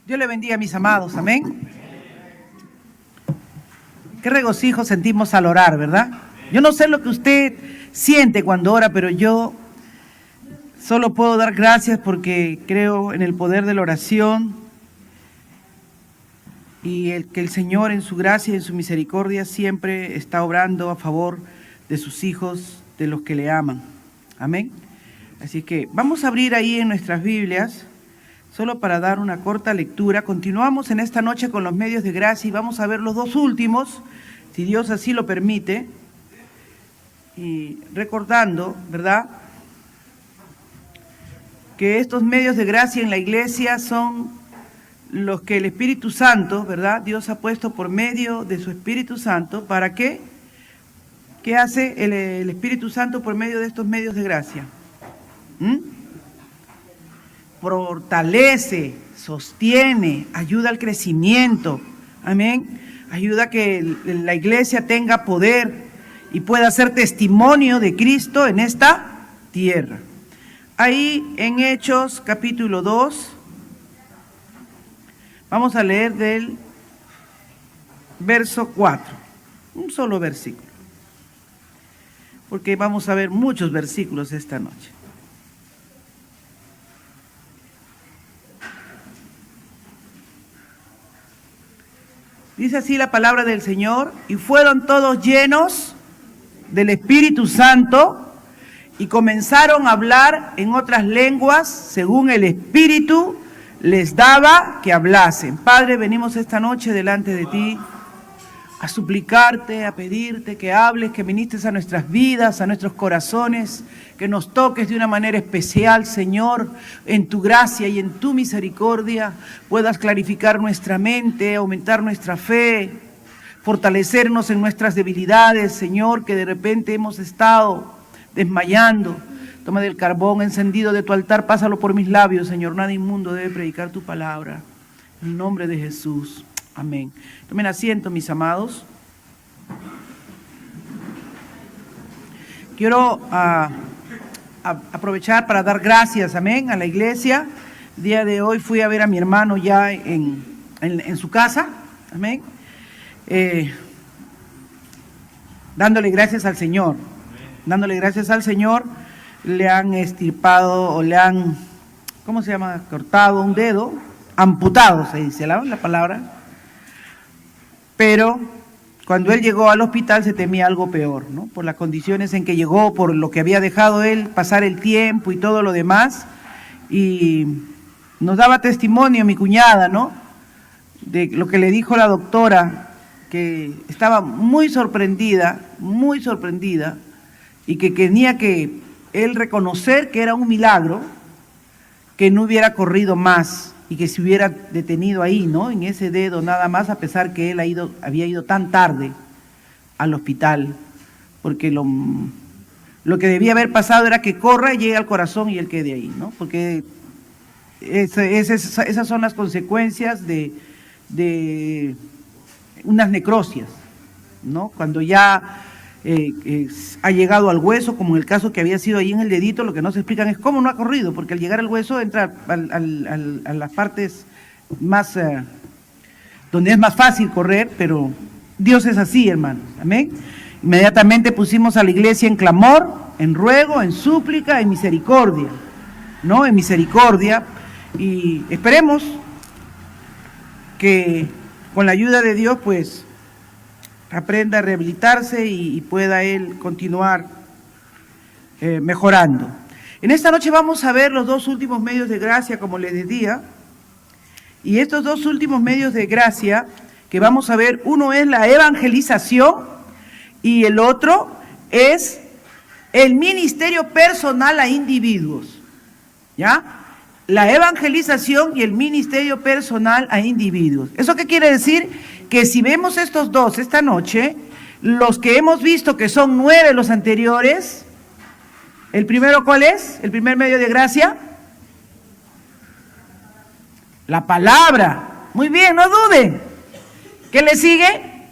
Dios le bendiga, mis amados, amén. Qué regocijo sentimos al orar, ¿verdad? Yo no sé lo que usted siente cuando ora, pero yo solo puedo dar gracias porque creo en el poder de la oración y que el Señor en su gracia y en su misericordia siempre está obrando a favor de sus hijos, de los que le aman. Amén. Así que vamos a abrir ahí en nuestras Biblias, solo para dar una corta lectura. Continuamos en esta noche con los medios de gracia y vamos a ver los dos últimos, si Dios así lo permite. Y recordando, ¿verdad?, que estos medios de gracia en la iglesia son los que el Espíritu Santo, ¿verdad?, Dios ha puesto por medio de su Espíritu Santo. ¿Para qué? ¿Qué hace el Espíritu Santo por medio de estos medios de gracia? Fortalece, sostiene, ayuda al crecimiento, amén, ayuda a que la iglesia tenga poder y pueda ser testimonio de Cristo en esta tierra. Ahí en Hechos capítulo 2, vamos a leer del verso 4, un solo versículo, porque vamos a ver muchos versículos esta noche. Dice así la palabra del Señor: y fueron todos llenos del Espíritu Santo y comenzaron a hablar en otras lenguas según el Espíritu les daba que hablasen. Padre, venimos esta noche delante de ti a suplicarte, a pedirte que hables, que ministres a nuestras vidas, a nuestros corazones, que nos toques de una manera especial, Señor, en tu gracia y en tu misericordia, puedas clarificar nuestra mente, aumentar nuestra fe, fortalecernos en nuestras debilidades, Señor, que de repente hemos estado desmayando. Toma del carbón encendido de tu altar, pásalo por mis labios, Señor. Nada inmundo debe predicar tu palabra. En el nombre de Jesús. Amén. Tomen asiento, mis amados. Quiero aprovechar para dar gracias, amén, a la iglesia. El día de hoy fui a ver a mi hermano ya en su casa, amén. Dándole gracias al Señor. Dándole gracias al Señor, le han extirpado o le han, ¿cómo se llama?, cortado un dedo, amputado, se dice la palabra. Pero cuando él llegó al hospital se temía algo peor, ¿no? Por las condiciones en que llegó, por lo que había dejado él pasar el tiempo y todo lo demás. Y nos daba testimonio mi cuñada, ¿no?, de lo que le dijo la doctora, que estaba muy sorprendida, y que tenía que él reconocer que era un milagro, que no hubiera corrido más y que se hubiera detenido ahí, ¿no?, en ese dedo nada más, a pesar que él había ido tan tarde al hospital, porque lo que debía haber pasado era que corra y llegue al corazón y él quede ahí, ¿no? Porque esas son las consecuencias de unas necrosias, ¿no? Cuando ya ha llegado al hueso, como en el caso que había sido ahí en el dedito, lo que no se explican es cómo no ha corrido, porque al llegar al hueso entra a las partes más, donde es más fácil correr, pero Dios es así, hermanos, amén. Inmediatamente pusimos a la iglesia en clamor, en ruego, en súplica, en misericordia, ¿no?, en misericordia, y esperemos que con la ayuda de Dios, pues, aprenda a rehabilitarse y pueda él continuar mejorando. En esta noche vamos a ver los dos últimos medios de gracia, como les decía, y estos dos últimos medios de gracia que vamos a ver, uno es la evangelización y el otro es el ministerio personal a individuos, ¿ya? La evangelización y el ministerio personal a individuos. ¿Eso qué quiere decir? Que si vemos estos dos esta noche, los que hemos visto que son 9 los anteriores, ¿el primero cuál es? ¿El primer medio de gracia? La palabra. Muy bien, no duden. ¿Qué le sigue?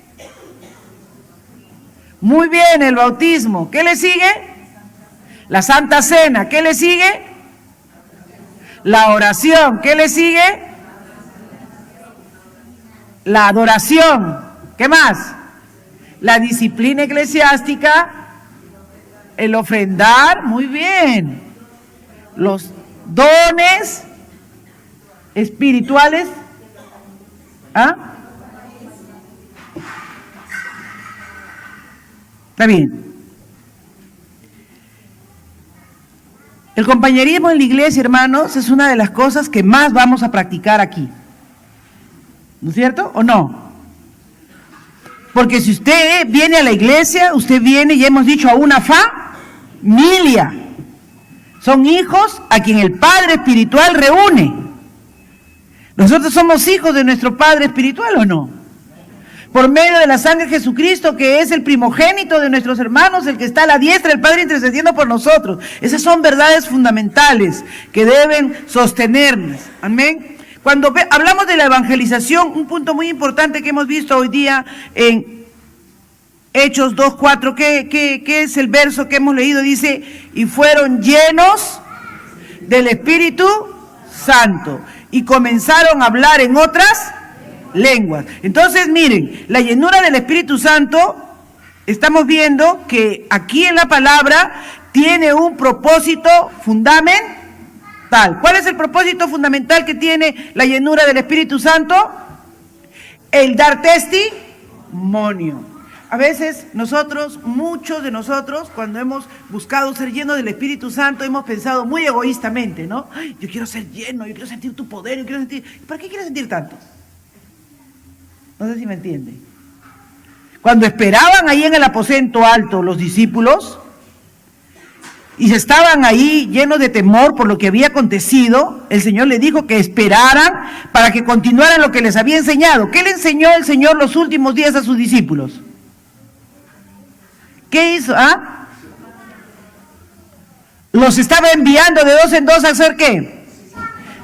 Muy bien, el bautismo. ¿Qué le sigue? La Santa Cena. ¿Qué le sigue? La oración. ¿Qué le sigue? La adoración. ¿Qué más? La disciplina eclesiástica. El ofrendar. Muy bien. Los dones espirituales. ¿Ah? Está bien. El compañerismo en la iglesia, hermanos, es una de las cosas que más vamos a practicar aquí. ¿No es cierto o no? Porque si usted viene a la iglesia, usted viene, y hemos dicho, a una familia. Son hijos a quien el Padre Espiritual reúne. ¿Nosotros somos hijos de nuestro Padre Espiritual o no? Por medio de la sangre de Jesucristo, que es el primogénito de nuestros hermanos, el que está a la diestra del Padre intercediendo por nosotros. Esas son verdades fundamentales que deben sostenernos. Amén. Cuando hablamos de la evangelización, un punto muy importante que hemos visto hoy día en Hechos 2:4, ¿qué es el verso que hemos leído? Dice, y fueron llenos del Espíritu Santo y comenzaron a hablar en otras lenguas. Entonces, miren, la llenura del Espíritu Santo, estamos viendo que aquí en la palabra tiene un propósito fundamental. ¿Cuál es el propósito fundamental que tiene la llenura del Espíritu Santo? El dar testimonio. A veces muchos de nosotros, cuando hemos buscado ser llenos del Espíritu Santo, hemos pensado muy egoístamente, ¿no? Ay, yo quiero ser lleno, yo quiero sentir tu poder, yo quiero sentir... ¿Para qué quieres sentir tanto? No sé si me entienden. Cuando esperaban ahí en el aposento alto los discípulos, y se estaban ahí llenos de temor por lo que había acontecido, el Señor les dijo que esperaran para que continuaran lo que les había enseñado. ¿Qué le enseñó el Señor los últimos días a sus discípulos? ¿Qué hizo? ¿Ah? Los estaba enviando de dos en dos a hacer ¿qué?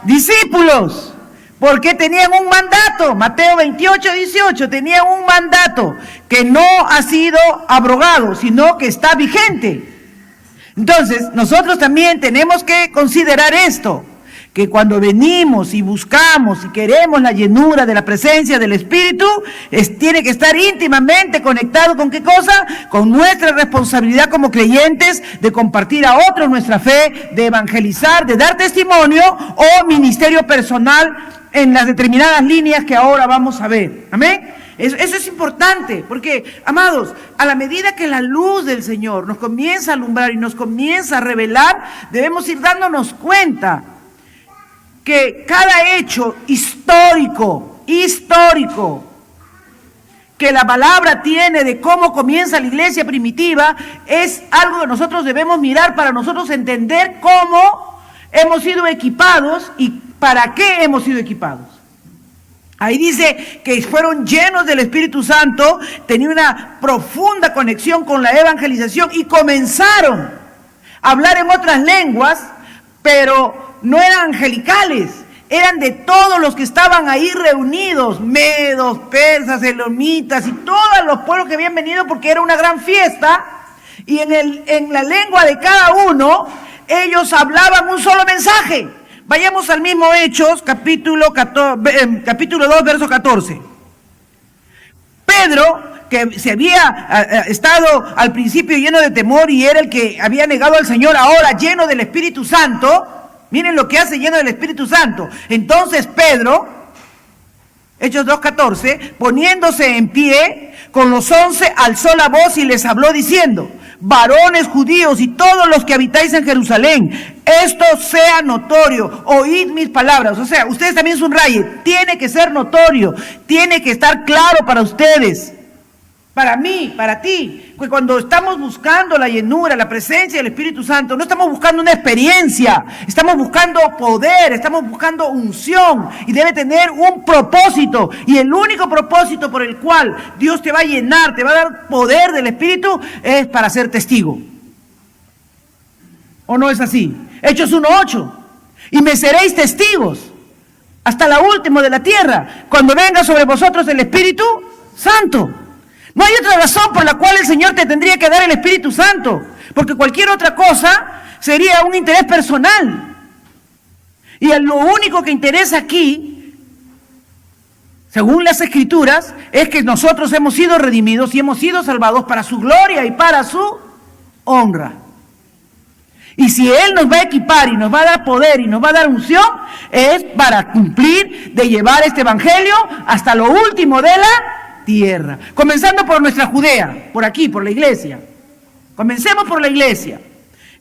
Discípulos. Porque tenían un mandato. Mateo 28:18, tenían un mandato que no ha sido abrogado, sino que está vigente. Entonces, nosotros también tenemos que considerar esto, que cuando venimos y buscamos y queremos la llenura de la presencia del Espíritu, tiene que estar íntimamente conectado ¿con qué cosa? Con nuestra responsabilidad como creyentes de compartir a otros nuestra fe, de evangelizar, de dar testimonio o ministerio personal en las determinadas líneas que ahora vamos a ver. Amén. Eso es importante, porque, amados, a la medida que la luz del Señor nos comienza a alumbrar y nos comienza a revelar, debemos ir dándonos cuenta que cada hecho histórico, que la palabra tiene de cómo comienza la iglesia primitiva, es algo que nosotros debemos mirar para nosotros entender cómo hemos sido equipados y para qué hemos sido equipados. Ahí dice que fueron llenos del Espíritu Santo, tenían una profunda conexión con la evangelización y comenzaron a hablar en otras lenguas, pero no eran angelicales, eran de todos los que estaban ahí reunidos, medos, persas, elomitas y todos los pueblos que habían venido porque era una gran fiesta, y en la lengua de cada uno ellos hablaban un solo mensaje. Vayamos al mismo Hechos, capítulo 2, verso 14. Pedro, que se había estado al principio lleno de temor y era el que había negado al Señor, ahora lleno del Espíritu Santo. Miren lo que hace lleno del Espíritu Santo. Entonces Pedro, Hechos 2:14, poniéndose en pie, con los 11 alzó la voz y les habló diciendo: varones judíos y todos los que habitáis en Jerusalén, esto sea notorio, oíd mis palabras. O sea, ustedes también subrayen, tiene que ser notorio, tiene que estar claro para ustedes, para mí, para ti, que cuando estamos buscando la llenura, la presencia del Espíritu Santo, no estamos buscando una experiencia, estamos buscando poder, estamos buscando unción, y debe tener un propósito, y el único propósito por el cual Dios te va a llenar, te va a dar poder del Espíritu, es para ser testigo. ¿O no es así? Hechos 1:8, y me seréis testigos hasta la última de la tierra, cuando venga sobre vosotros el Espíritu Santo. No hay otra razón por la cual el Señor te tendría que dar el Espíritu Santo, porque cualquier otra cosa sería un interés personal. Y lo único que interesa aquí según las Escrituras, es que nosotros hemos sido redimidos y hemos sido salvados para su gloria y para su honra. Y si Él nos va a equipar y nos va a dar poder y nos va a dar unción, es para cumplir de llevar este evangelio hasta lo último de la tierra. Comenzando por nuestra Judea, por aquí, por la iglesia. Comencemos por la iglesia.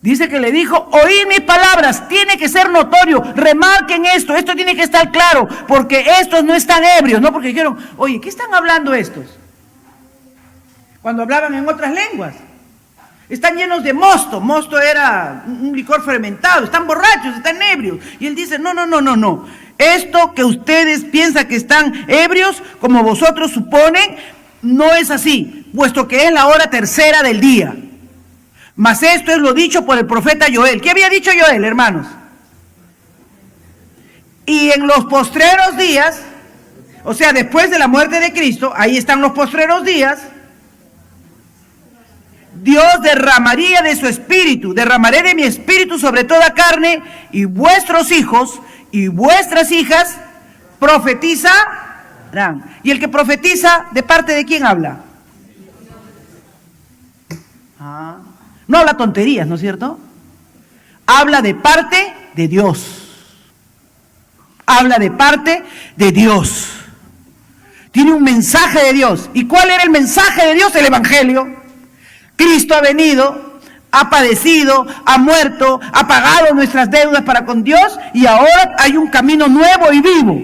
Dice que le dijo, oíd mis palabras, tiene que ser notorio, remarquen esto tiene que estar claro, porque estos no están ebrios, no porque dijeron, oye, ¿qué están hablando estos? Cuando hablaban en otras lenguas. Están llenos de mosto. Mosto era un licor fermentado. Están borrachos, están ebrios. Y él dice, no. Esto que ustedes piensan que están ebrios, como vosotros suponen, no es así, puesto que es la hora tercera del día. Mas esto es lo dicho por el profeta Joel. ¿Qué había dicho Joel, hermanos? Y en los postreros días, o sea, después de la muerte de Cristo, ahí están los postreros días, Dios derramaría de su espíritu, derramaré de mi espíritu sobre toda carne, y vuestros hijos y vuestras hijas profetizarán. Y el que profetiza, ¿de parte de quién habla? No habla tonterías, ¿no es cierto? Habla de parte de Dios. Habla de parte de Dios. Tiene un mensaje de Dios. ¿Y cuál era el mensaje de Dios? El evangelio. Cristo ha venido, ha padecido, ha muerto, ha pagado nuestras deudas para con Dios y ahora hay un camino nuevo y vivo.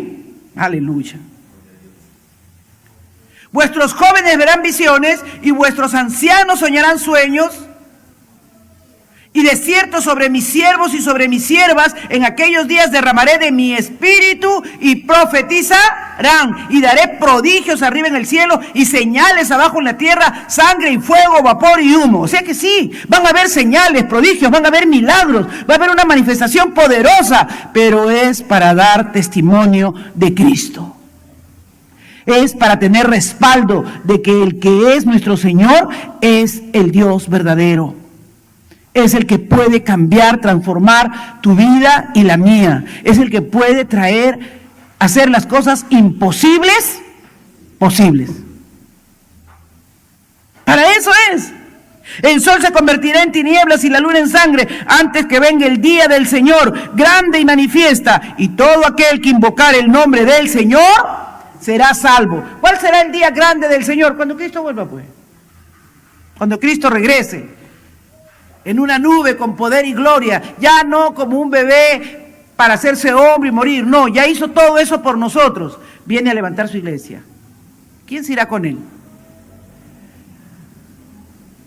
Aleluya. Vuestros jóvenes verán visiones y vuestros ancianos soñarán sueños. Y de cierto sobre mis siervos y sobre mis siervas en aquellos días derramaré de mi espíritu y profetizarán. Y daré prodigios arriba en el cielo y señales abajo en la tierra, sangre y fuego, vapor y humo. O sea que sí, van a haber señales, prodigios, van a haber milagros, va a haber una manifestación poderosa, pero es para dar testimonio de Cristo. Es para tener respaldo de que el que es nuestro Señor es el Dios verdadero. Es el que puede cambiar, transformar tu vida y la mía. Es el que puede hacer las cosas imposibles, posibles. Para eso es. El sol se convertirá en tinieblas y la luna en sangre antes que venga el día del Señor, grande y manifiesta. Y todo aquel que invocar el nombre del Señor será salvo. ¿Cuál será el día grande del Señor? Cuando Cristo vuelva, pues. Cuando Cristo regrese. En una nube con poder y gloria, ya no como un bebé para hacerse hombre y morir, no, ya hizo todo eso por nosotros, viene a levantar su iglesia. ¿Quién se irá con él?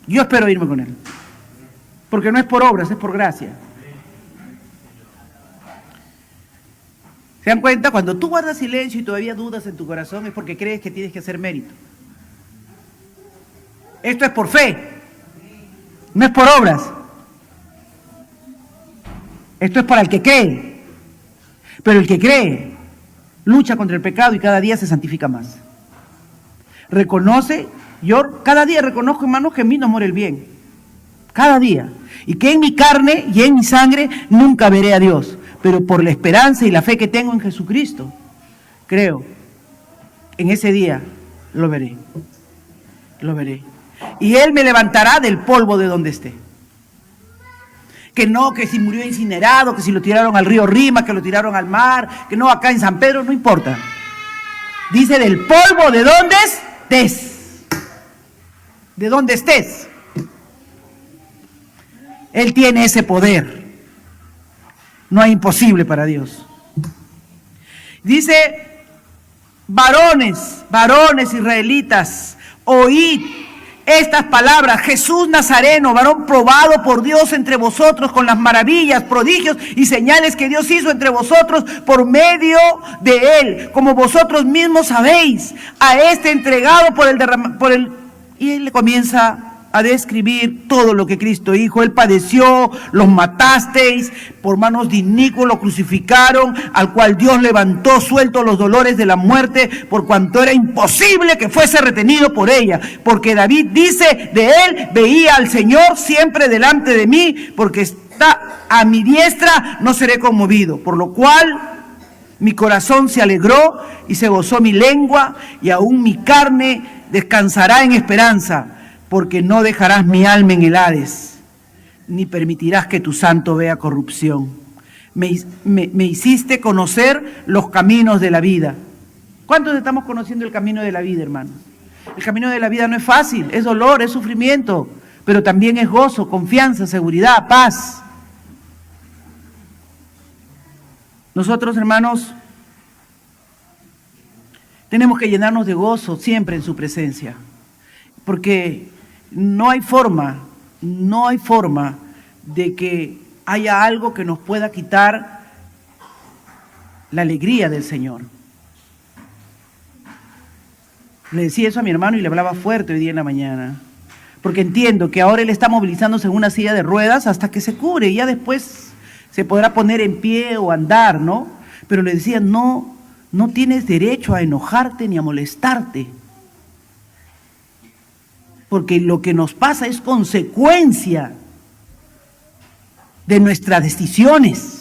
Yo espero irme con él, porque no es por obras, es por gracia. ¿Se dan cuenta? Cuando tú guardas silencio y todavía dudas en tu corazón es porque crees que tienes que hacer mérito. Esto es por fe. No es por obras. Esto es para el que cree. Pero el que cree lucha contra el pecado y cada día se santifica más. Reconoce, yo cada día reconozco, hermanos, que en mí no muere el bien. Cada día. Y que en mi carne y en mi sangre nunca veré a Dios. Pero por la esperanza y la fe que tengo en Jesucristo, creo, en ese día lo veré. Lo veré. Y Él me levantará del polvo de donde esté. Que no, que si murió incinerado, que si lo tiraron al río Rima, que lo tiraron al mar, que no acá en San Pedro, no importa. Dice del polvo de donde estés. De donde estés. Él tiene ese poder. No hay imposible para Dios. Dice, varones israelitas, oíd estas palabras: Jesús Nazareno, varón probado por Dios entre vosotros con las maravillas, prodigios y señales que Dios hizo entre vosotros por medio de Él, como vosotros mismos sabéis, a este entregado y Él le comienza a describir todo lo que Cristo dijo. Él padeció, los matasteis, por manos de inicuos lo crucificaron, al cual Dios levantó suelto los dolores de la muerte, por cuanto era imposible que fuese retenido por ella. Porque David dice de él: veía al Señor siempre delante de mí, porque está a mi diestra, no seré conmovido. Por lo cual Mi corazón se alegró y se gozó mi lengua, y aún mi carne descansará en esperanza, porque no dejarás mi alma en el Hades, ni permitirás que tu santo vea corrupción. Me hiciste conocer los caminos de la vida. ¿Cuántos estamos conociendo el camino de la vida, hermanos? El camino de la vida no es fácil, es dolor, es sufrimiento, pero también es gozo, confianza, seguridad, paz. Nosotros, hermanos, tenemos que llenarnos de gozo siempre en su presencia, porque no hay forma de que haya algo que nos pueda quitar la alegría del Señor. Le decía eso a mi hermano y le hablaba fuerte hoy día en la mañana, porque entiendo que ahora él está movilizándose en una silla de ruedas hasta que se cure y ya después se podrá poner en pie o andar, ¿no? Pero le decía, no tienes derecho a enojarte ni a molestarte, porque lo que nos pasa es consecuencia de nuestras decisiones.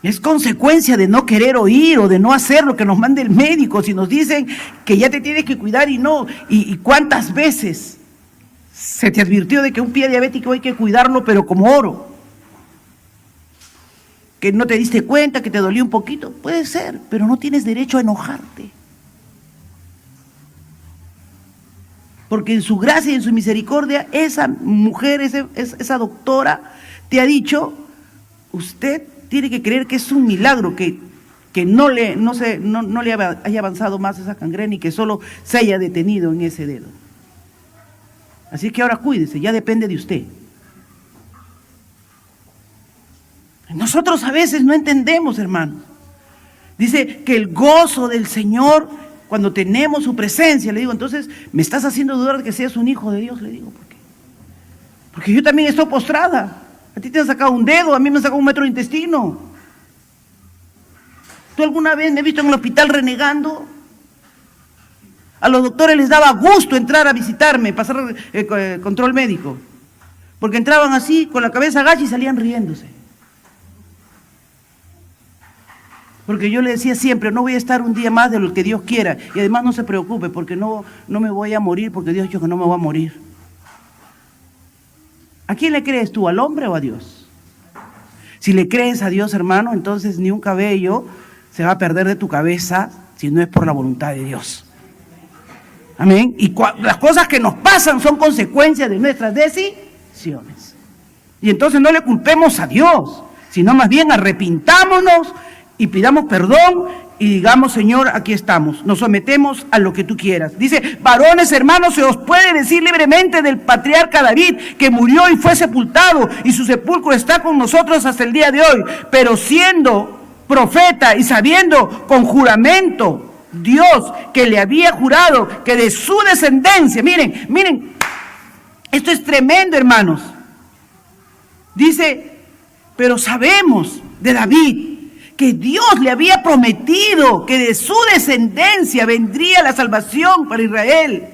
Es consecuencia de no querer oír o de no hacer lo que nos manda el médico. Si nos dicen que ya te tienes que cuidar y no, y cuántas veces se te advirtió de que un pie diabético hay que cuidarlo, pero como oro. Que no te diste cuenta, que te dolió un poquito, puede ser, pero no tienes derecho a enojarte. Porque en su gracia y en su misericordia, esa mujer, esa doctora, te ha dicho, usted tiene que creer que es un milagro que no le haya avanzado más esa gangrena y que solo se haya detenido en ese dedo. Así que ahora cuídese, ya depende de usted. Nosotros a veces no entendemos, hermanos. Dice que el gozo del Señor, cuando tenemos su presencia, le digo, entonces, ¿me estás haciendo dudar de que seas un hijo de Dios? Le digo, ¿por qué? Porque yo también estoy postrada. A ti te han sacado un dedo, a mí me han sacado 1 metro de intestino. ¿Tú alguna vez me has visto en el hospital renegando? A los doctores les daba gusto entrar a visitarme, pasar control médico. Porque entraban así, con la cabeza agacha y salían riéndose. Porque yo le decía siempre, no voy a estar un día más de lo que Dios quiera. Y además no se preocupe, porque no me voy a morir, porque Dios dijo que no me voy a morir. ¿A quién le crees tú, al hombre o a Dios? Si le crees a Dios, hermano, entonces ni un cabello se va a perder de tu cabeza si no es por la voluntad de Dios. Amén. Y las cosas que nos pasan son consecuencias de nuestras decisiones. Y entonces no le culpemos a Dios, sino más bien arrepintámonos y pidamos perdón y digamos, Señor, aquí estamos, nos sometemos a lo que tú quieras. Dice, varones, hermanos, se os puede decir libremente del patriarca David, que murió y fue sepultado, y su sepulcro está con nosotros hasta el día de hoy. Pero siendo profeta y sabiendo con juramento Dios que le había jurado que de su descendencia, miren, esto es tremendo, hermanos. Dice, pero sabemos de David que Dios le había prometido que de su descendencia vendría la salvación para Israel.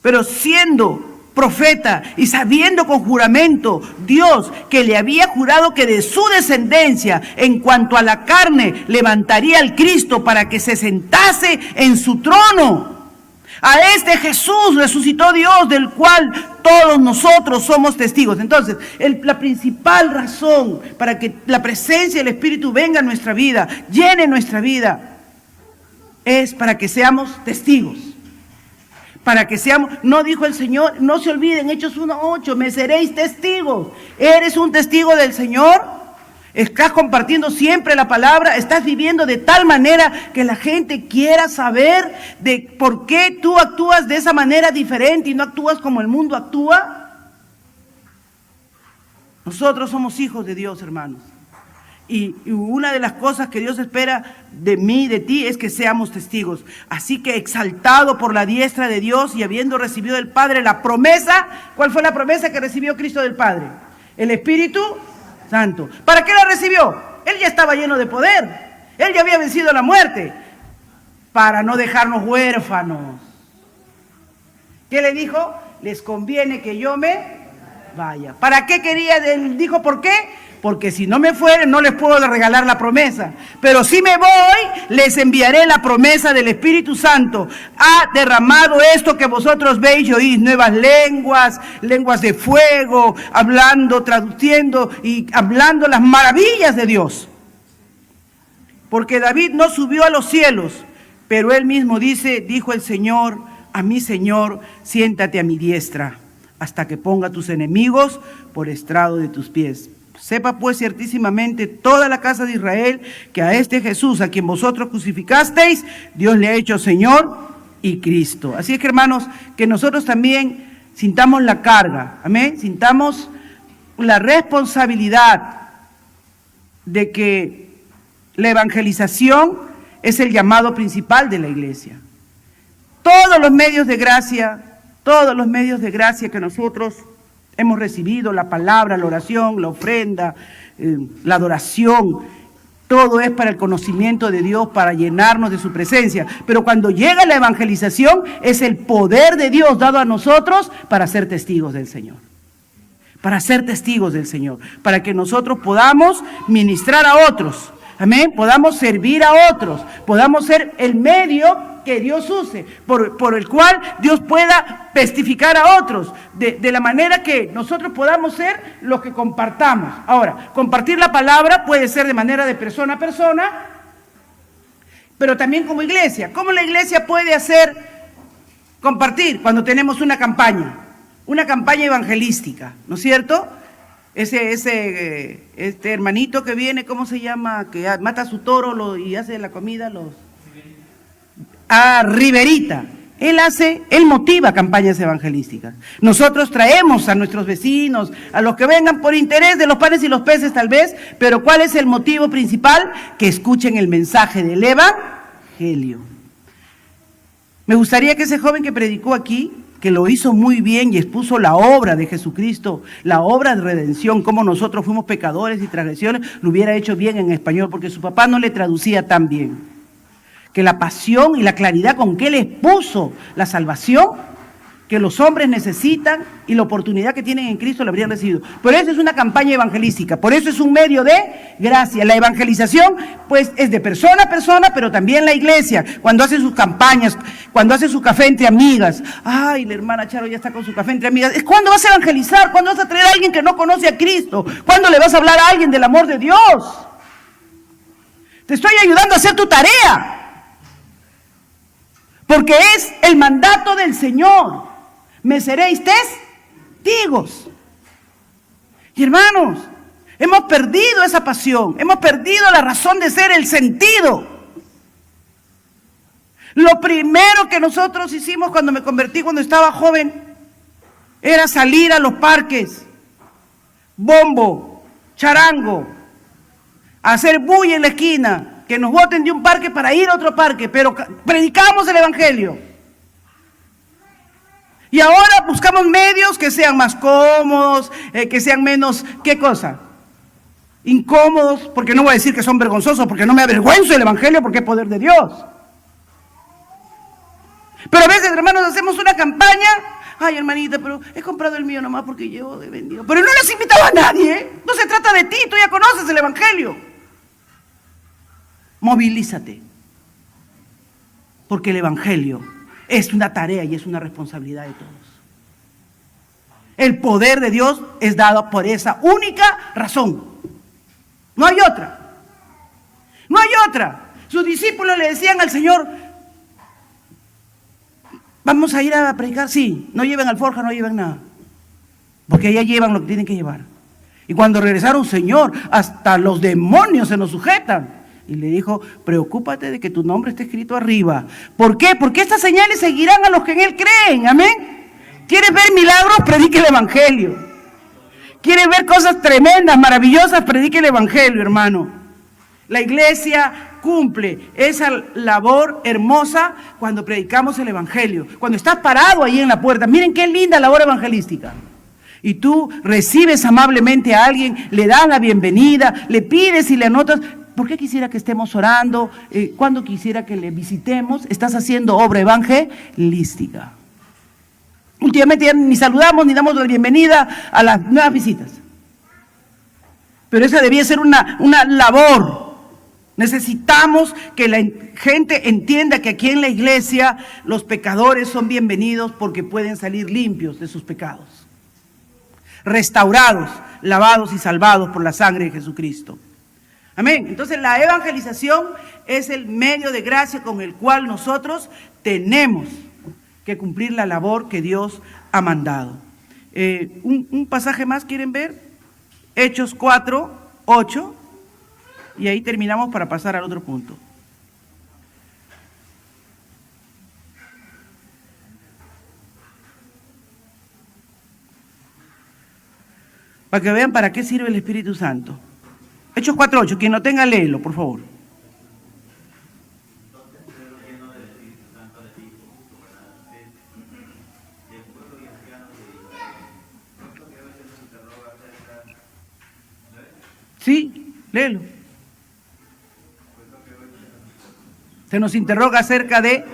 Pero siendo profeta y sabiendo con juramento Dios que le había jurado que de su descendencia, en cuanto a la carne, levantaría al Cristo para que se sentase en su trono. A este Jesús resucitó Dios, del cual todos nosotros somos testigos. Entonces, la principal razón para que la presencia del Espíritu venga a nuestra vida, llene nuestra vida, es para que seamos testigos. Para que seamos, no dijo el Señor, no se olviden, Hechos 1:8, me seréis testigos. ¿Eres un testigo del Señor? ¿Estás compartiendo siempre la palabra? ¿Estás viviendo de tal manera que la gente quiera saber de por qué tú actúas de esa manera diferente y no actúas como el mundo actúa? Nosotros somos hijos de Dios, hermanos. Y una de las cosas que Dios espera de mí y de ti es que seamos testigos. Así que exaltado por la diestra de Dios y habiendo recibido del Padre la promesa, ¿cuál fue la promesa que recibió Cristo del Padre? El Espíritu Santo. ¿Para qué la recibió? Él ya estaba lleno de poder. Él ya había vencido la muerte. Para no dejarnos huérfanos. ¿Qué le dijo? Les conviene que yo me vaya. ¿Para qué quería? Él dijo, ¿por qué? porque si no me fueren no les puedo regalar la promesa. Pero si me voy, les enviaré la promesa del Espíritu Santo. Ha derramado esto que vosotros veis y oís, nuevas lenguas, lenguas de fuego, hablando, traduciendo y hablando las maravillas de Dios. Porque David no subió a los cielos, pero él mismo dijo el Señor, a mi Señor, siéntate a mi diestra, hasta que ponga tus enemigos por estrado de tus pies. Sepa pues ciertísimamente toda la casa de Israel que a este Jesús, a quien vosotros crucificasteis, Dios le ha hecho Señor y Cristo. Así es que, hermanos, que nosotros también sintamos la carga, amén, sintamos la responsabilidad de que la evangelización es el llamado principal de la iglesia. Todos los medios de gracia que nosotros hemos recibido, la palabra, la oración, la ofrenda, la adoración, todo es para el conocimiento de Dios, para llenarnos de su presencia. Pero cuando llega la evangelización, es el poder de Dios dado a nosotros para ser testigos del Señor. Para ser testigos del Señor, para que nosotros podamos ministrar a otros, amén, podamos servir a otros, podamos ser el medio que Dios use, por el cual Dios pueda testificar a otros, de la manera que nosotros podamos ser los que compartamos. Ahora, compartir la palabra puede ser de manera de persona a persona, pero también como iglesia. ¿Cómo la iglesia puede compartir? Cuando tenemos una campaña evangelística, ¿no es cierto? Este hermanito que viene, ¿cómo se llama? Que mata a su toro y hace la comida, Riverita. Él motiva campañas evangelísticas. Nosotros traemos a nuestros vecinos, a los que vengan por interés de los panes y los peces tal vez, pero ¿cuál es el motivo principal? Que escuchen el mensaje del evangelio. Me gustaría que ese joven que predicó aquí, que lo hizo muy bien y expuso la obra de Jesucristo, la obra de redención, cómo nosotros fuimos pecadores y transgresiones, lo hubiera hecho bien en español, porque su papá no le traducía tan bien. Que la pasión y la claridad con que él expuso la salvación que los hombres necesitan y la oportunidad que tienen en Cristo la habrían recibido. Por eso es una campaña evangelística, por eso es un medio de gracia. La evangelización pues es de persona a persona, pero también la iglesia, cuando hace sus campañas, cuando hace su café entre amigas. Ay, la hermana Charo ya está con su café entre amigas. ¿Cuándo vas a evangelizar? ¿Cuándo vas a traer a alguien que no conoce a Cristo? ¿Cuándo le vas a hablar a alguien del amor de Dios? Te estoy ayudando a hacer tu tarea. Porque es el mandato del Señor. Me seréis testigos. Y hermanos, hemos perdido esa pasión, hemos perdido la razón de ser, el sentido. Lo primero que nosotros hicimos cuando me convertí, cuando estaba joven, era salir a los parques, bombo, charango, hacer bulla en la esquina, que nos boten de un parque para ir a otro parque, pero predicamos el evangelio. Y ahora buscamos medios que sean más cómodos, que sean menos, ¿qué cosa? Incómodos, porque no voy a decir que son vergonzosos, porque no me avergüenzo del evangelio, porque es poder de Dios. Pero a veces, hermanos, hacemos una campaña, ay, hermanita, pero he comprado el mío nomás porque yo he vendido. Pero no le has invitado a nadie, ¿eh? No se trata de ti, tú ya conoces el evangelio. Movilízate, porque el evangelio es una tarea y es una responsabilidad de todos. El poder de Dios es dado por esa única razón. No hay otra. No hay otra. Sus discípulos le decían al Señor, vamos a ir a predicar, sí, no lleven alforja, no lleven nada, porque allá llevan lo que tienen que llevar. Y cuando regresaron, Señor, hasta los demonios se nos sujetan. Y le dijo, preocúpate de que tu nombre esté escrito arriba. ¿Por qué? Porque estas señales seguirán a los que en Él creen. Amén. ¿Quieres ver milagros? Predique el evangelio. ¿Quieres ver cosas tremendas, maravillosas? Predique el evangelio, hermano. La iglesia cumple esa labor hermosa cuando predicamos el evangelio. Cuando estás parado ahí en la puerta. Miren qué linda labor evangelística. Y tú recibes amablemente a alguien, le das la bienvenida, le pides y le anotas. ¿Por qué quisiera que estemos orando? ¿Cuándo quisiera que le visitemos? Estás haciendo obra evangelística. Últimamente ya ni saludamos ni damos la bienvenida a las nuevas visitas. Pero esa debía ser una labor. Necesitamos que la gente entienda que aquí en la iglesia los pecadores son bienvenidos porque pueden salir limpios de sus pecados, restaurados, lavados y salvados por la sangre de Jesucristo. Amén. Entonces la evangelización es el medio de gracia con el cual nosotros tenemos que cumplir la labor que Dios ha mandado. Un pasaje más, ¿quieren ver? Hechos 4, 8, y ahí terminamos para pasar al otro punto. Para que vean para qué sirve el Espíritu Santo. Hechos 4, 8, quien no tenga, léelo, por favor. Sí, léelo. Se nos interroga acerca de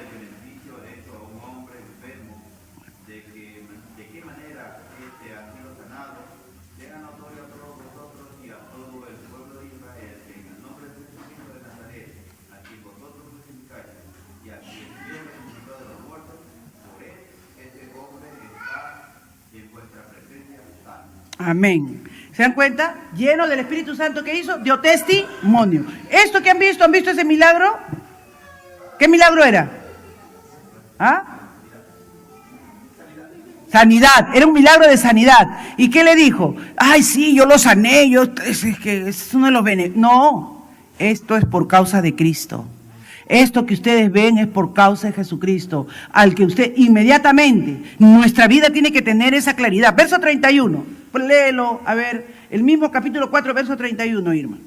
amén. ¿Se dan cuenta? Lleno del Espíritu Santo, ¿qué hizo? Dio testimonio. ¿Esto que han visto ese milagro? ¿Qué milagro era? ¿Ah? Sanidad, era un milagro de sanidad. ¿Y qué le dijo? Ay, sí, yo lo sané, es que es uno de los beneficios. No, esto es por causa de Cristo. Esto que ustedes ven es por causa de Jesucristo, al que usted inmediatamente, nuestra vida tiene que tener esa claridad. Verso 31, pues léelo, a ver, el mismo capítulo 4, verso 31, Irma.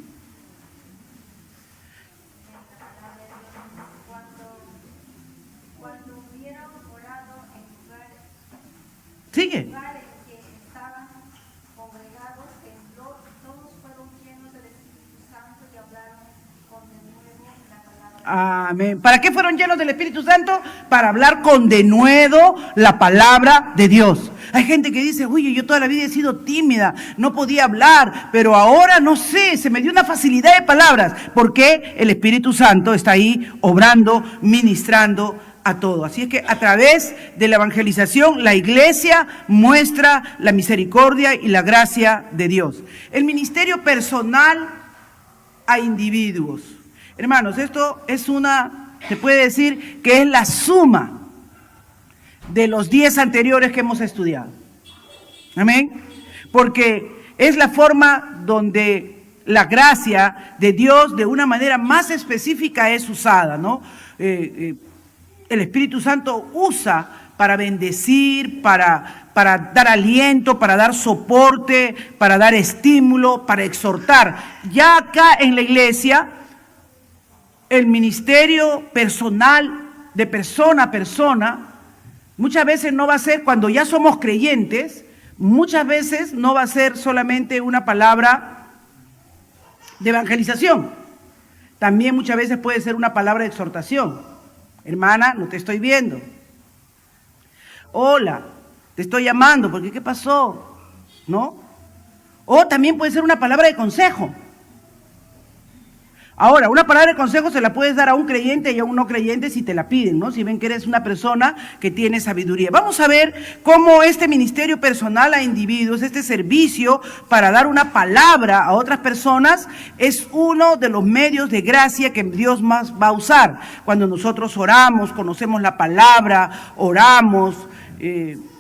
Sigue. Amén. ¿Para qué fueron llenos del Espíritu Santo? Para hablar con denuedo la palabra de Dios. Hay gente que dice, oye, yo toda la vida he sido tímida, no podía hablar, pero ahora no sé, se me dio una facilidad de palabras, porque el Espíritu Santo está ahí obrando, ministrando a todo. Así es que a través de la evangelización, la iglesia muestra la misericordia y la gracia de Dios. El ministerio personal a individuos. Hermanos, esto es se puede decir que es la suma de los 10 anteriores que hemos estudiado. Amén. Porque es la forma donde la gracia de Dios de una manera más específica es usada, ¿no? El Espíritu Santo usa para bendecir, para dar aliento, para dar soporte, para dar estímulo, para exhortar. Ya acá en la iglesia, el ministerio personal de persona a persona, muchas veces no va a ser, cuando ya somos creyentes, muchas veces no va a ser solamente una palabra de evangelización. También muchas veces puede ser una palabra de exhortación. Hermana, no te estoy viendo. Hola, te estoy llamando, porque ¿qué pasó? ¿No? O también puede ser una palabra de consejo. Ahora, una palabra de consejo se la puedes dar a un creyente y a un no creyente si te la piden, ¿no? Si ven que eres una persona que tiene sabiduría. Vamos a ver cómo este ministerio personal a individuos, este servicio para dar una palabra a otras personas, es uno de los medios de gracia que Dios más va a usar. Cuando nosotros oramos, conocemos la palabra, oramos,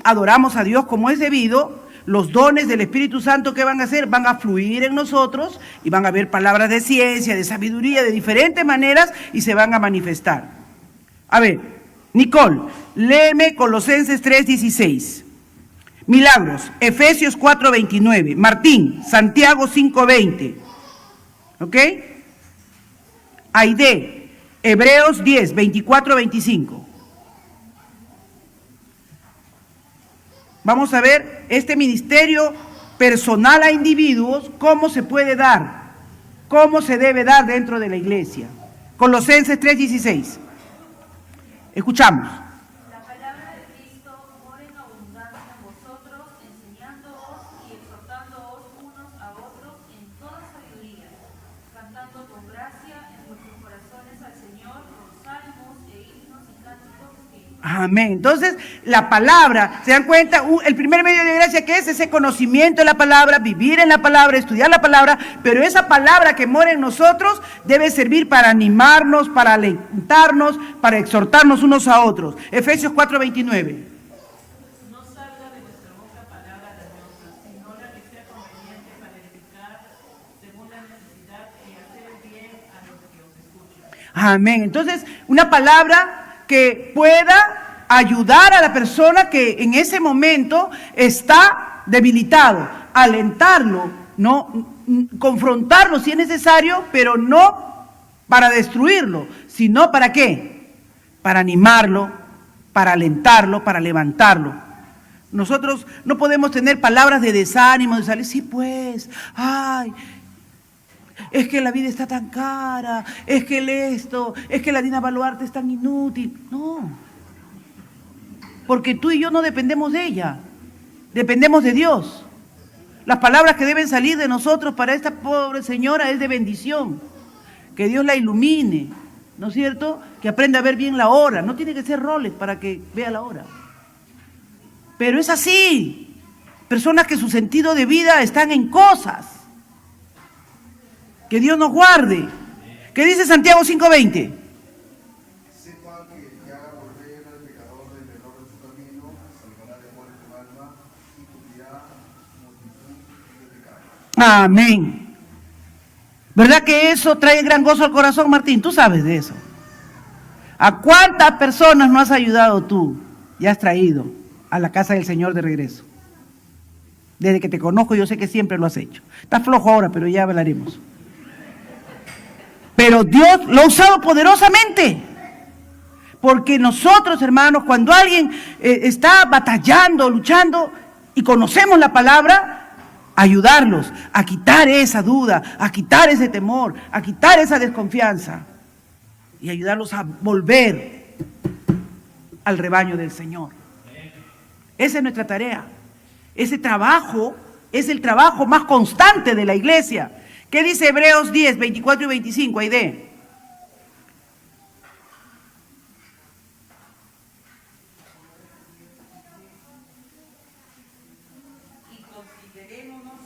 adoramos a Dios como es debido, los dones del Espíritu Santo, ¿qué van a hacer? Van a fluir en nosotros y van a haber palabras de ciencia, de sabiduría, de diferentes maneras y se van a manifestar. A ver, Nicole, léeme Colosenses 3:16. Milagros, Efesios 4:29. Martín, Santiago 5:20. ¿Ok? Aide, Hebreos 10:24-25. Vamos a ver este ministerio personal a individuos, cómo se puede dar, cómo se debe dar dentro de la iglesia. Colosenses 3:16. Escuchamos. La palabra de Cristo mora en abundancia en vosotros, enseñándoos y exhortándoos unos a otros en toda Amén. Entonces, la palabra, ¿se dan cuenta? El primer medio de gracia, ¿qué es? Ese conocimiento de la palabra, vivir en la palabra, estudiar la palabra, pero esa palabra que mora en nosotros debe servir para animarnos, para alentarnos, para exhortarnos unos a otros. Efesios 4:29. No salga de vuestra boca palabra dañosa, sino la que sea conveniente para edificar según la necesidad y hacer el bien a los que os escuchan. Amén. Entonces, una palabra que pueda ayudar a la persona que en ese momento está debilitado, alentarlo, no confrontarlo si es necesario, pero no para destruirlo, sino para ¿qué? Para animarlo, para alentarlo, para levantarlo. Nosotros no podemos tener palabras de desánimo, de salir, sí pues, ay, es que la vida está tan cara, es que es que la Dina Baluarte es tan inútil. No, porque tú y yo no dependemos de ella, dependemos de Dios. Las palabras que deben salir de nosotros para esta pobre señora es de bendición, que Dios la ilumine, ¿no es cierto? Que aprenda a ver bien la hora, no tiene que ser Rolex para que vea la hora. Pero es así, personas que su sentido de vida están en cosas. Que Dios nos guarde. ¿Qué dice Santiago 5:20? Sepa que el que haga volver al pecador del error de su camino, salvará de muerte su alma y cubrirá multitud de pecados. Amén. ¿Verdad que eso trae gran gozo al corazón, Martín? Tú sabes de eso. ¿A cuántas personas no has ayudado tú y has traído a la casa del Señor de regreso? Desde que te conozco yo sé que siempre lo has hecho. Estás flojo ahora, pero ya hablaremos. Pero Dios lo ha usado poderosamente. Porque nosotros, hermanos, cuando alguien está batallando, luchando y conocemos la palabra, ayudarlos a quitar esa duda, a quitar ese temor, a quitar esa desconfianza y ayudarlos a volver al rebaño del Señor. Esa es nuestra tarea. Ese trabajo es el trabajo más constante de la iglesia. ¿Qué dice Hebreos 10, 24 y 25? Aide. Y considerémonos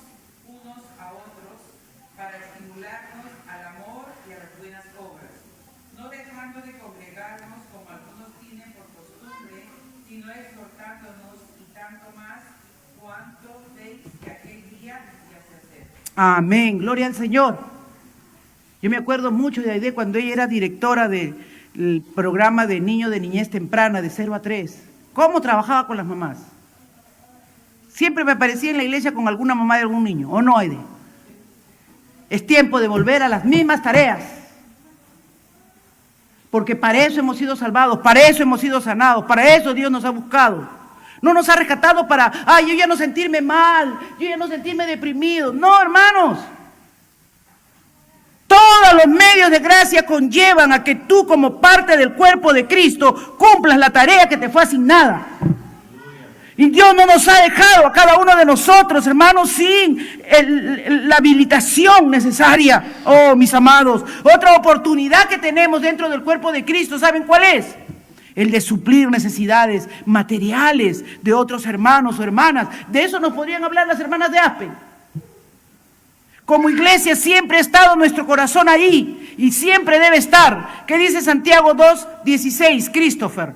unos a otros para estimularnos al amor y a las buenas obras, no dejando de congregarnos como algunos tienen por costumbre, sino exhortándonos y tanto más cuanto veis que aquel día ya se acerca. Amén, gloria al Señor. Yo me acuerdo mucho de Aide cuando ella era directora del programa de niños de niñez temprana de 0 a 3. ¿Cómo trabajaba con las mamás? Siempre me aparecía en la iglesia con alguna mamá de algún niño, ¿o no, Aide? Es tiempo de volver a las mismas tareas. Porque para eso hemos sido salvados, para eso hemos sido sanados, para eso Dios nos ha buscado. No nos ha rescatado para, yo ya no sentirme mal, yo ya no sentirme deprimido. No, hermanos. Todos los medios de gracia conllevan a que tú como parte del cuerpo de Cristo cumplas la tarea que te fue asignada. Y Dios no nos ha dejado a cada uno de nosotros, hermanos, sin la habilitación necesaria. Oh, mis amados, otra oportunidad que tenemos dentro del cuerpo de Cristo, ¿saben cuál es? El de suplir necesidades materiales de otros hermanos o hermanas. De eso nos podrían hablar las hermanas de Aspen. Como iglesia siempre ha estado nuestro corazón ahí y siempre debe estar. ¿Qué dice Santiago 2:16, Christopher?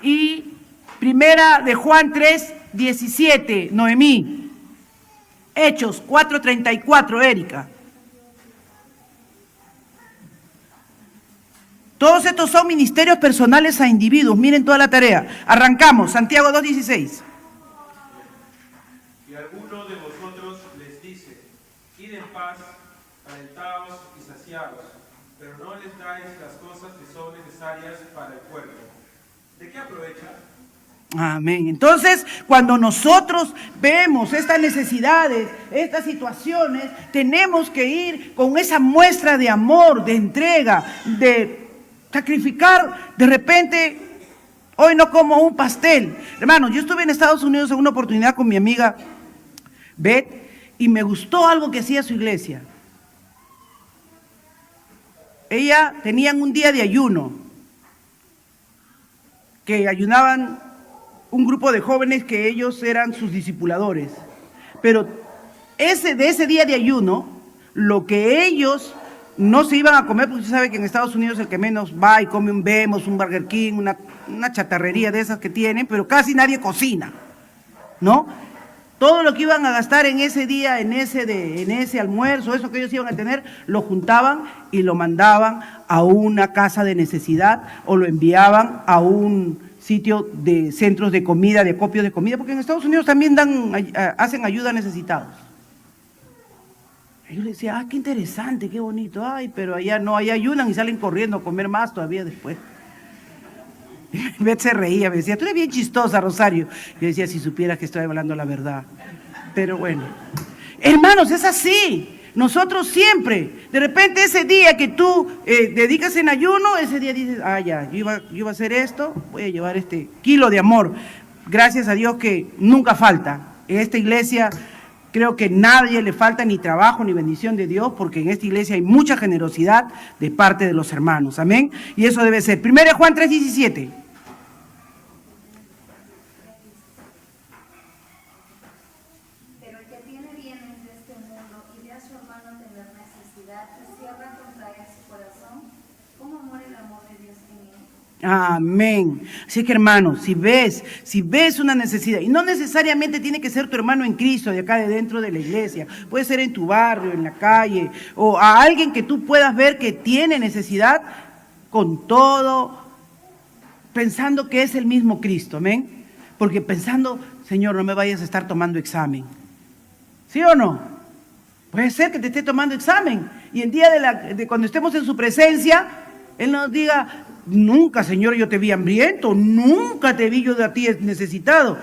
Y primera de Juan 3:17, Noemí. Hechos 4:34, Erika. Todos estos son ministerios personales a individuos. Miren toda la tarea. Arrancamos, Santiago 2:16. Y alguno de vosotros les dice, id en paz, alentaos y saciaos, pero no les dais las cosas que son necesarias para el cuerpo. ¿De qué aprovecha? Amén. Entonces, cuando nosotros vemos estas necesidades, estas situaciones, tenemos que ir con esa muestra de amor, de entrega, de sacrificar. De repente, hoy no como un pastel. Hermanos, yo estuve en Estados Unidos en una oportunidad con mi amiga Beth y me gustó algo que hacía su iglesia. Ella tenían un día de ayuno, que ayunaban un grupo de jóvenes que ellos eran sus discipuladores. Pero de ese día de ayuno, lo que ellos no se iban a comer, porque usted sabe que en Estados Unidos el que menos va y come un Bemos, un Burger King, una chatarrería de esas que tienen, pero casi nadie cocina, ¿no? Todo lo que iban a gastar en ese día, en ese almuerzo, eso que ellos iban a tener, lo juntaban y lo mandaban a una casa de necesidad o lo enviaban a un sitio de centros de comida, de acopios de comida, porque en Estados Unidos también hacen ayuda a necesitados. Y yo le decía, qué interesante, qué bonito, pero allá no, allá ayunan y salen corriendo a comer más todavía después. Y Beth se reía, me decía, tú eres bien chistosa, Rosario. Yo decía, si supieras que estoy hablando la verdad. Pero bueno, hermanos, es así. Nosotros siempre, de repente ese día que tú dedicas en ayuno, ese día dices, ya, yo iba a hacer esto, voy a llevar este kilo de amor. Gracias a Dios que nunca falta. En esta iglesia creo que nadie le falta ni trabajo ni bendición de Dios, porque en esta iglesia hay mucha generosidad de parte de los hermanos. Amén. Y eso debe ser. 1 Juan 3:17. Amén. Así que hermanos, si ves una necesidad, y no necesariamente tiene que ser tu hermano en Cristo de acá de dentro de la iglesia, puede ser en tu barrio, en la calle, o a alguien que tú puedas ver que tiene necesidad, con todo, pensando que es el mismo Cristo, amén. Porque pensando, Señor, no me vayas a estar tomando examen. ¿Sí o no? Puede ser que te esté tomando examen, y el día de cuando estemos en su presencia, Él nos diga, nunca, Señor, yo te vi hambriento, nunca te vi yo de a ti necesitado.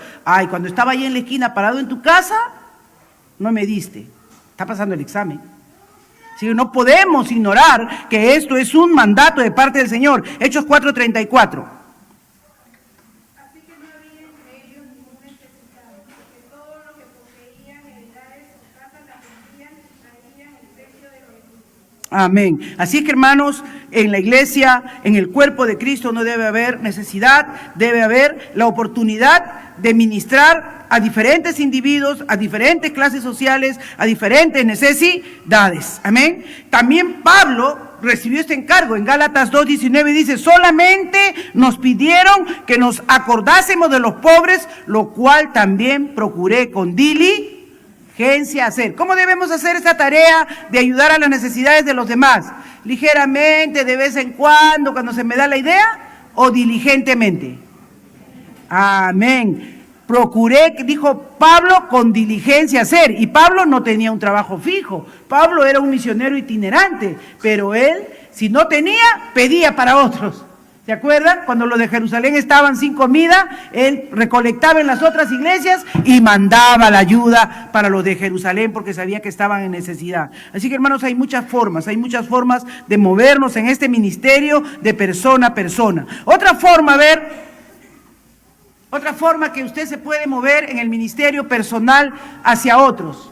Cuando estaba ahí en la esquina parado en tu casa, no me diste. Está pasando el examen. Así que no podemos ignorar que esto es un mandato de parte del Señor. Hechos 4:34. Así que no había entre ellos ningún necesitado, porque todo lo que poseían, heredades o casas, las vendían y traían el precio de los frutos. Amén. Así que hermanos, en la iglesia, en el cuerpo de Cristo no debe haber necesidad, debe haber la oportunidad de ministrar a diferentes individuos, a diferentes clases sociales, a diferentes necesidades. Amén. También Pablo recibió este encargo en Gálatas 2:19, dice, solamente nos pidieron que nos acordásemos de los pobres, lo cual también procuré con diligencia hacer. ¿Cómo debemos hacer esta tarea de ayudar a las necesidades de los demás? ¿Ligeramente, de vez en cuando se me da la idea, o diligentemente? Amén. Procuré, dijo Pablo, con diligencia hacer. Y Pablo no tenía un trabajo fijo. Pablo era un misionero itinerante, pero él, si no tenía, pedía para otros. ¿Se acuerdan? Cuando los de Jerusalén estaban sin comida, él recolectaba en las otras iglesias y mandaba la ayuda para los de Jerusalén porque sabía que estaban en necesidad. Así que hermanos, hay muchas formas de movernos en este ministerio de persona a persona. Otra forma que usted se puede mover en el ministerio personal hacia otros.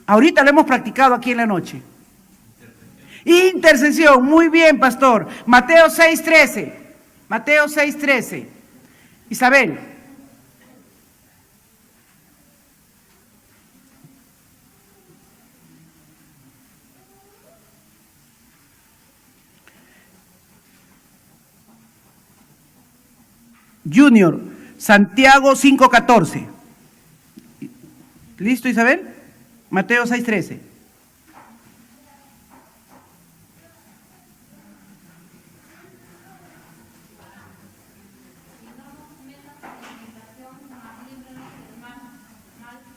Ahorita lo hemos practicado aquí en la noche. Intercesión, muy bien, pastor. Mateo 6:13. Mateo 6:13. Isabel. Junior, Santiago 5:14. ¿Listo, Isabel? Mateo 6:13.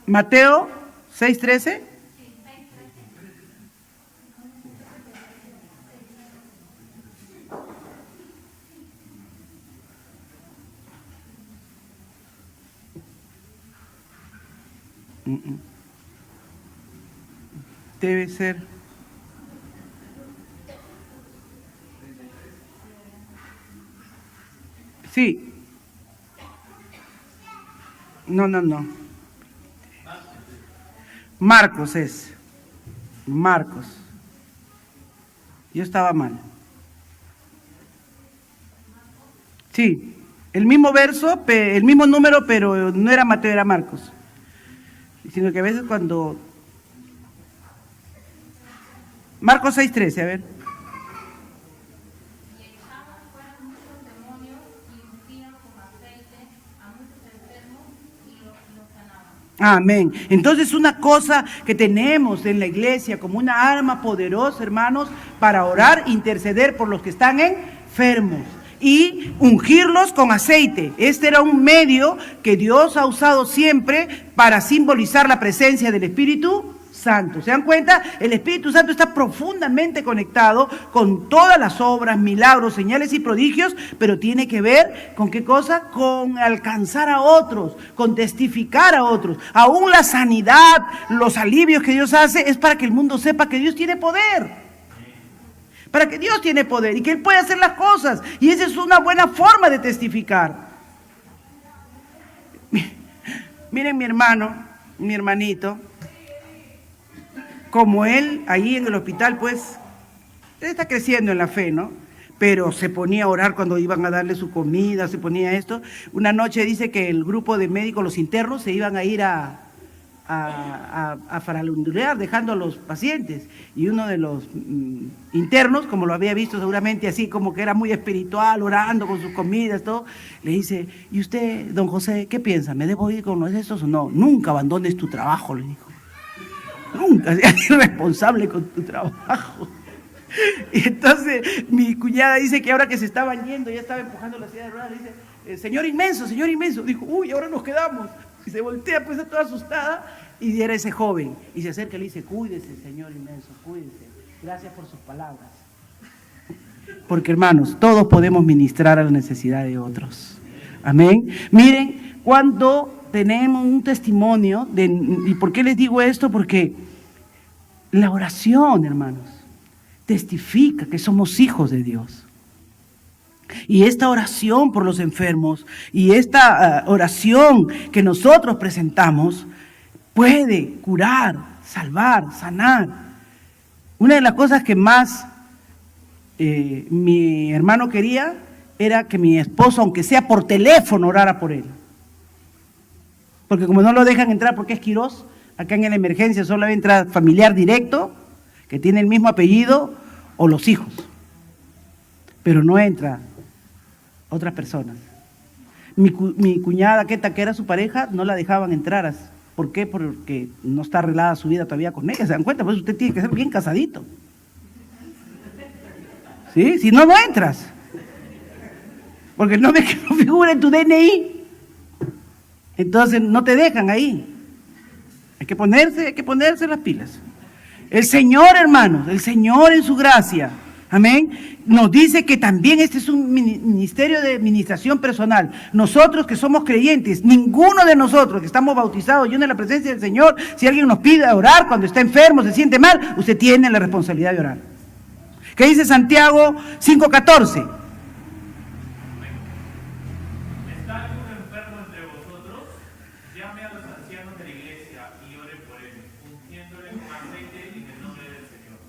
Mateo 6:13. Debe ser. Sí. No. Marcos es. Marcos. Yo estaba mal. Sí, el mismo verso, el mismo número, pero no era Mateo, era Marcos. Sino que a veces cuando... Marcos 6:13, a ver. Y echaban fuera muchos demonios y ungían con aceite a muchos enfermos y los sanaban. Amén. Entonces una cosa que tenemos en la iglesia como una arma poderosa, hermanos, para orar, interceder por los que están enfermos y ungirlos con aceite. Este era un medio que Dios ha usado siempre para simbolizar la presencia del Espíritu Santo. ¿Se dan cuenta? El Espíritu Santo está profundamente conectado con todas las obras, milagros, señales y prodigios, pero tiene que ver con qué cosa, con alcanzar a otros, con testificar a otros. Aún la sanidad, los alivios que Dios hace es para que el mundo sepa que Dios tiene poder. Para que Dios tiene poder y que Él puede hacer las cosas. Y esa es una buena forma de testificar. Miren mi hermano, mi hermanito, como él ahí en el hospital, pues, él está creciendo en la fe, ¿no? Pero se ponía a orar cuando iban a darle su comida, se ponía esto. Una noche dice que el grupo de médicos, los internos, se iban a ir a faralundulear, dejando a los pacientes. Y uno de los internos, como lo había visto seguramente así, como que era muy espiritual, orando con sus comidas, todo, le dice, ¿y usted, don José, qué piensa? ¿Me debo ir con los esos o no? Nunca abandones tu trabajo, le dijo. Nunca seas irresponsable con tu trabajo. Y entonces mi cuñada dice que ahora que se estaban yendo, ya estaba empujando la silla de ruedas, le dice, señor inmenso, dijo, uy, ahora nos quedamos. Y se voltea, pues, toda asustada, y era ese joven. Y se acerca y le dice, cuídese, señor inmenso, cuídese. Gracias por sus palabras. Porque, hermanos, todos podemos ministrar a la necesidad de otros. Amén. Miren, cuando tenemos un testimonio, ¿y por qué les digo esto? Porque la oración, hermanos, testifica que somos hijos de Dios. Y esta oración por los enfermos y esta oración que nosotros presentamos puede curar, salvar, sanar. Una de las cosas que más mi hermano quería era que mi esposo, aunque sea por teléfono, orara por él. Porque como no lo dejan entrar porque es Quirós, acá en la emergencia solo entra familiar directo, que tiene el mismo apellido, o los hijos. Pero no entra otras personas. Mi cuñada, que era su pareja, no la dejaban entrar. ¿Por qué? Porque no está arreglada su vida todavía con ella. ¿Se dan cuenta? Pues usted tiene que ser bien casadito. ¿Sí? Si no, no entras. Porque no ves que no figura en tu DNI. Entonces no te dejan ahí. Hay que ponerse las pilas. El Señor, hermanos, el Señor en su gracia, amén, nos dice que también este es un ministerio de administración personal. Nosotros que somos creyentes, ninguno de nosotros que estamos bautizados y en la presencia del Señor, si alguien nos pide orar cuando está enfermo, se siente mal, usted tiene la responsabilidad de orar. ¿Qué dice Santiago 5:14? ¿Está algún enfermo entre vosotros? Llame a los ancianos de la iglesia y ore por él, ungiéndole con aceite en el nombre del Señor.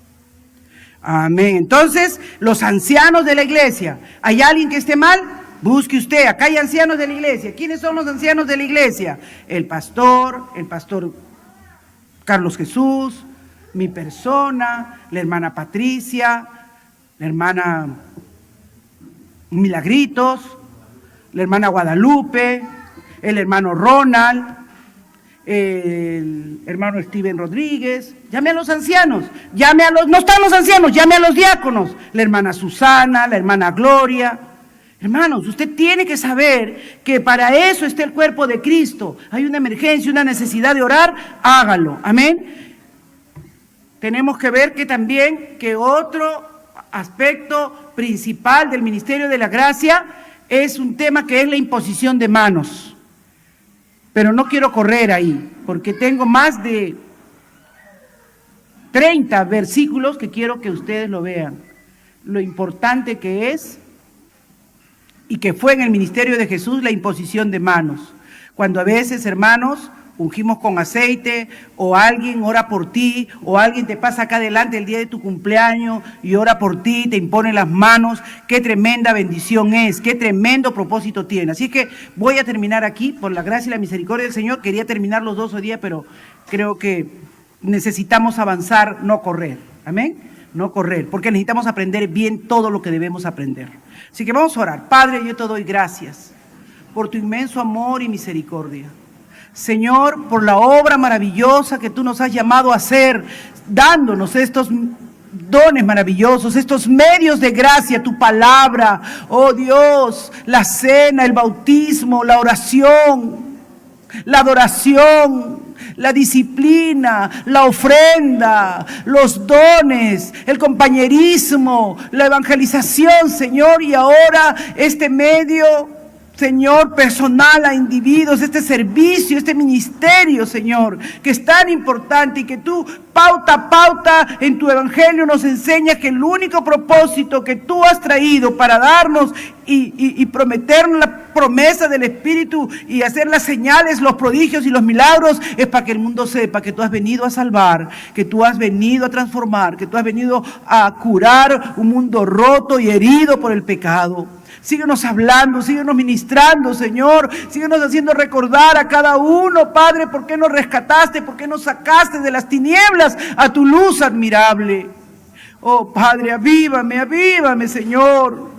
Amén. Entonces, los ancianos de la iglesia, ¿hay alguien que esté mal? Busque usted, acá hay ancianos de la iglesia. ¿Quiénes son los ancianos de la iglesia? El pastor Carlos Jesús, mi persona, la hermana Patricia, la hermana Milagritos, la hermana Guadalupe, el hermano Ronald, el hermano Steven Rodríguez. Llame a los ancianos, no están los ancianos, llame a los diáconos, la hermana Susana, la hermana Gloria. Hermanos, usted tiene que saber que para eso está el cuerpo de Cristo. Hay una emergencia, una necesidad de orar, hágalo. Amén. Tenemos que ver que también que otro aspecto principal del ministerio de la gracia es un tema que es la imposición de manos. Pero no quiero correr ahí, porque tengo más de 30 versículos que quiero que ustedes lo vean. Lo importante que es y que fue en el ministerio de Jesús la imposición de manos. Cuando a veces, hermanos, ungimos con aceite, o alguien ora por ti, o alguien te pasa acá adelante el día de tu cumpleaños y ora por ti, te impone las manos. Qué tremenda bendición es, qué tremendo propósito tiene. Así que voy a terminar aquí, por la gracia y la misericordia del Señor. Quería terminar los 2 hoy día, pero creo que necesitamos avanzar, no correr. Amén. No correr, porque necesitamos aprender bien todo lo que debemos aprender. Así que vamos a orar. Padre, yo te doy gracias por tu inmenso amor y misericordia. Señor, por la obra maravillosa que tú nos has llamado a hacer, dándonos estos dones maravillosos, estos medios de gracia, tu palabra, oh Dios, la cena, el bautismo, la oración, la adoración, la disciplina, la ofrenda, los dones, el compañerismo, la evangelización, Señor, y ahora este medio, Señor, personal a individuos, este servicio, este ministerio, Señor, que es tan importante y que tú, pauta a pauta, en tu evangelio nos enseñas que el único propósito que tú has traído para darnos y prometernos la promesa del Espíritu y hacer las señales, los prodigios y los milagros es para que el mundo sepa que tú has venido a salvar, que tú has venido a transformar, que tú has venido a curar un mundo roto y herido por el pecado. Síguenos hablando, síguenos ministrando, Señor. Síguenos haciendo recordar a cada uno, Padre, por qué nos rescataste, por qué nos sacaste de las tinieblas a tu luz admirable. Oh, Padre, avívame, avívame, Señor.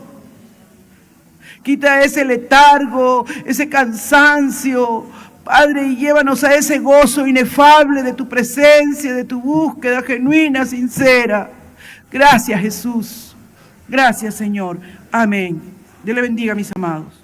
Quita ese letargo, ese cansancio, Padre, y llévanos a ese gozo inefable de tu presencia, de tu búsqueda genuina, sincera. Gracias, Jesús. Gracias, Señor. Amén. Dios le bendiga, mis amados.